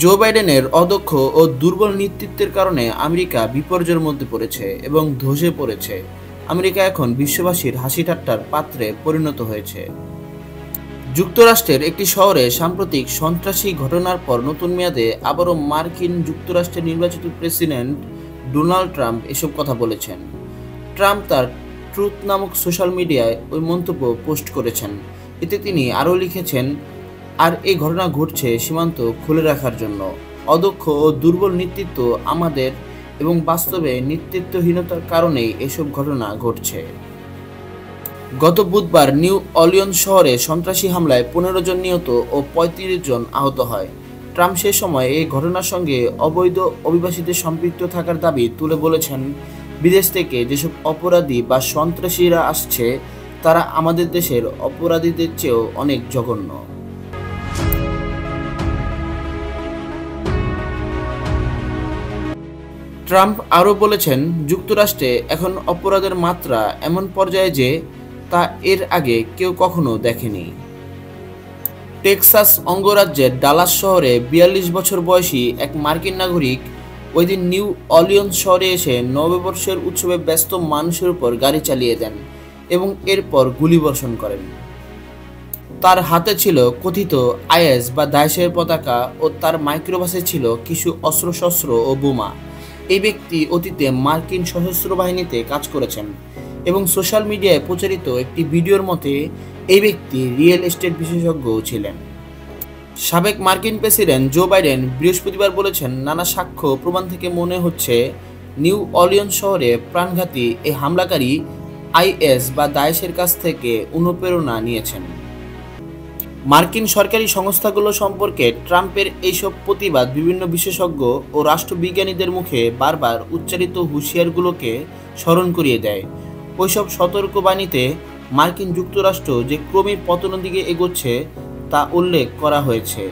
জো বাইডেনের অদক্ষ ও দুর্বল নেতৃত্বের কারণে আমেরিকা বিপর্যয়ের মধ্যে পড়েছে এবং ধসে পড়েছে। আমেরিকা এখন বিশ্ববাসীর হাসি ঠাট্টার পাত্রে পরিণত হয়েছে। যুক্তরাষ্ট্রের একটি শহরে সাম্প্রতিক সন্ত্রাসী ঘটনার পর নতুন মেয়াদে আবারও মার্কিন যুক্তরাষ্ট্রের নির্বাচিত প্রেসিডেন্ট ডোনাল্ড ট্রাম্প এসব কথা বলেছেন। ট্রাম্প তার ট্রুথ নামক সোশ্যাল মিডিয়ায় ওই মন্তব্য পোস্ট করেছেন। এতে তিনি আরও লিখেছেন, আর এই ঘটনা ঘটছে সীমান্ত খুলে রাখার জন্য। অদক্ষ ও দুর্বল নেতৃত্ব আমাদের এবং বাস্তবে নেতৃত্বহীনতার কারণেই এসব ঘটনা ঘটছে। গত বুধবার নিউ অর্লিয়ন্স শহরে সন্ত্রাসী হামলায় 15 জন নিহত ও 35 জন আহত হয়। ট্রাম্প সে সময় এই ঘটনার সঙ্গে অবৈধ অভিবাসীদের সম্পৃক্ত থাকার দাবি তুলে বলেছেন, বিদেশ থেকে যেসব অপরাধী বা সন্ত্রাসীরা আসছে তারা আমাদের দেশের অপরাধীদের চেয়েও অনেক জঘন্য। ট্রাম্প আরও বলেছেন, যুক্তরাষ্ট্রে এখন অপরাধের মাত্রা এমন পর্যায়ে যে তা এর আগে কেউ কখনো দেখেনি। টেক্সাস অঙ্গরাজ্যের ডালাস শহরে 42 বছর বয়সী এক মার্কিন নাগরিক ওই দিন নিউ অর্লিয়ন্স শহরে এসে নববর্ষের উৎসবে ব্যস্ত মানুষের উপর গাড়ি চালিয়ে দেন এবং এরপর গুলিবর্ষণ করেন। তার হাতে ছিল কথিত আইএস বা দায়েশের পতাকা ও তার মাইক্রোবাসে ছিল কিছু অস্ত্রশস্ত্র ও বোমা। এই ব্যক্তি অতীতে মার্কিন সশস্ত্র বাহিনীতে কাজ করেছেন এবং সোশ্যাল মিডিয়ায় প্রচারিত একটি ভিডিওর মতে এই ব্যক্তি রিয়েল এস্টেট বিশেষজ্ঞও ছিলেন। সাবেক মার্কিন প্রেসিডেন্ট জো বাইডেন বৃহস্পতিবার বলেছেন, নানা সাক্ষ্য প্রমাণ থেকে মনে হচ্ছে নিউ অর্লিয়ন্স শহরে প্রাণঘাতী এই হামলাকারী আইএস বা দায়েশের কাছ থেকে অনুপ্রেরণা নিয়েছেন। মার্কিন সরকারি সংস্থাগুলো সম্পর্কে ট্রাম্পের এইসব প্রতিবাদ বিভিন্ন বিশেষজ্ঞ ও রাষ্ট্রবিজ্ঞানীদের মুখে বারবার উচ্চারিত হুঁশিয়ারগুলোকে স্মরণ করিয়ে দেয়। ওইসব সতর্কবাণীতে মার্কিন যুক্তরাষ্ট্র যে ক্রমেই পতনের দিকে এগোচ্ছে তা উল্লেখ করা হয়েছে।